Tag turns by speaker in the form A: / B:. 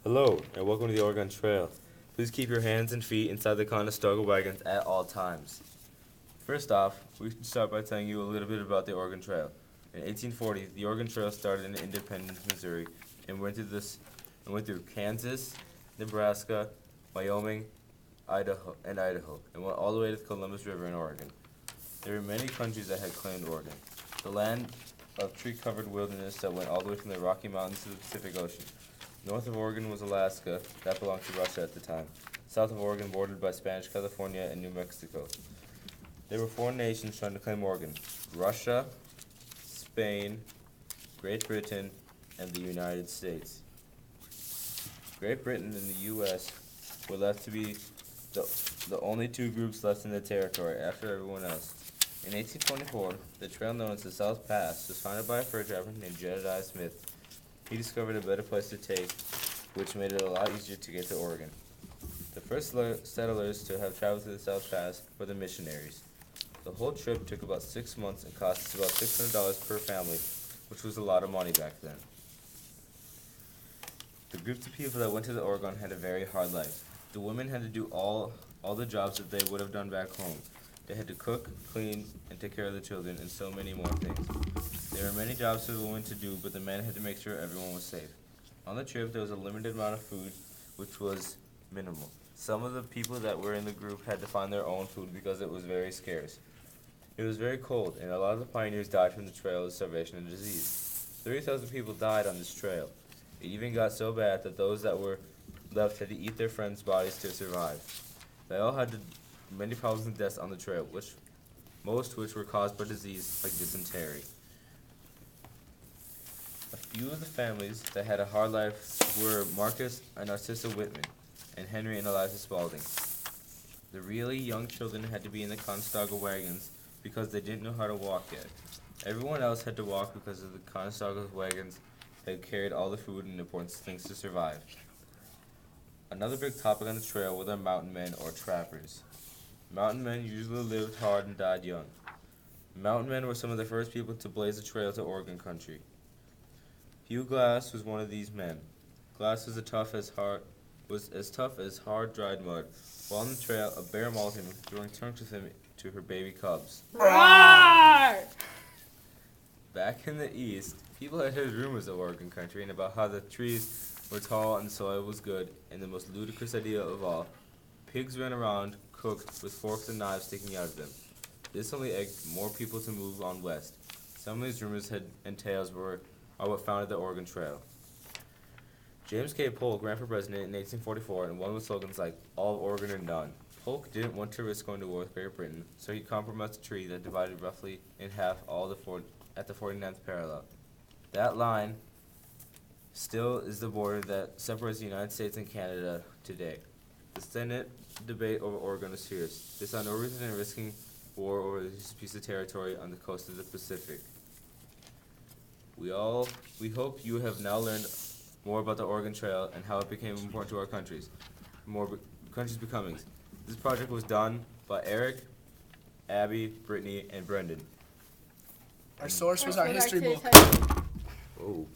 A: Hello, and welcome to the Oregon Trail. Please keep your hands and feet inside the Conestoga wagons at all times. First off, we should start by telling you a little bit about the Oregon Trail. In 1840, the Oregon Trail started in Independence, Missouri, and went through Kansas, Nebraska, Wyoming, Idaho, and went all the way to the Columbus River in Oregon. There were many countries that had claimed Oregon, the land of tree-covered wilderness that went all the way from the Rocky Mountains to the Pacific Ocean. North of Oregon was Alaska, that belonged to Russia at the time. South of Oregon bordered by Spanish California and New Mexico. There were four nations trying to claim Oregon: Russia, Spain, Great Britain, and the United States. Great Britain and the U.S. were left to be the only two groups left in the territory after everyone else. In 1824, the trail known as the South Pass was founded by a fur trapper named Jedediah Smith. He discovered a better place to take, which made it a lot easier to get to Oregon. The first settlers to have traveled through the South Pass were the missionaries. The whole trip took about 6 months and cost us about $600 per family, which was a lot of money back then. The groups of people that went to the Oregon had a very hard life. The women had to do all the jobs that they would have done back home. They had to cook, clean, and take care of the children, and so many more things. There were many jobs for the women to do, but the men had to make sure everyone was safe. On the trip, there was a limited amount of food, which was minimal. Some of the people that were in the group had to find their own food because it was very scarce. It was very cold, and a lot of the pioneers died from the trail of starvation and disease. 30,000 people died on this trail. It even got so bad that those that were left had to eat their friends' bodies to survive. They all had many problems and deaths on the trail, most which were caused by disease like dysentery. A few of the families that had a hard life were Marcus and Narcissa Whitman, and Henry and Eliza Spaulding. The really young children had to be in the Conestoga wagons because they didn't know how to walk yet. Everyone else had to walk because of the Conestoga wagons that carried all the food and important things to survive. Another big topic on the trail were the mountain men or trappers. Mountain men usually lived hard and died young. Mountain men were some of the first people to blaze a trail to Oregon country. Hugh Glass was one of these men. Glass was as tough as hard dried mud. While on the trail, a bear mauled him, throwing trunks with him to her baby cubs. Roar! Back in the East, people had heard rumors of Oregon country and about how the trees were tall and the soil was good, and the most ludicrous idea of all, pigs ran around cooked with forks and knives sticking out of them. This only egged more people to move on west. Some of these rumors and tales are what founded the Oregon Trail. James K. Polk ran for president in 1844 and won with slogans like "All of Oregon or None." Polk didn't want to risk going to war with Great Britain, so he compromised a treaty that divided roughly in half at the 49th parallel. That line still is the border that separates the United States and Canada today. The Senate debate over Oregon is fierce. They saw no reason in risking war over this piece of territory on the coast of the Pacific. We hope you have now learned more about the Oregon Trail and how it became important to our countries. Countries becomings. This project was done by Eric, Abby, Brittany, and Brendan.
B: Our source was our history book.
A: Oh.